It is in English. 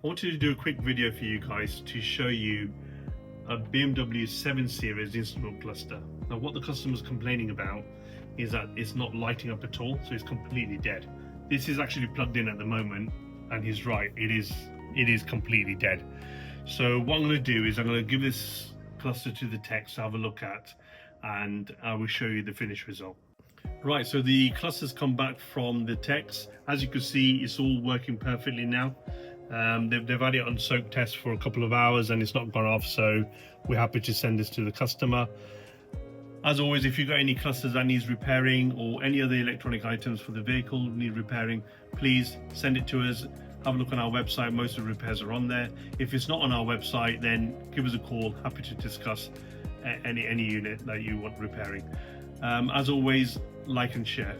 I wanted to do a quick video for you guys to show you a BMW 7 Series instrument cluster. Now what the customer's complaining about is that it's not lighting up at all, so it's completely dead. This is actually plugged in at the moment, and he's right, it is completely dead. So what I'm going to do is I'm going to give this cluster to the techs to have a look at, and I will show you the finished result. Right, so the cluster's come back from the techs. As you can see, it's all working perfectly now. They've had it on soak test for a couple of hours and it's not gone off, so we're happy to send this to the customer. As always, if you've got any clusters that needs repairing or any other electronic items for the vehicle need repairing, please send it to us. Have a look on our website, most of the repairs are on there. If it's not on our website, then give us a call, happy to discuss any unit that you want repairing. As always, like and share.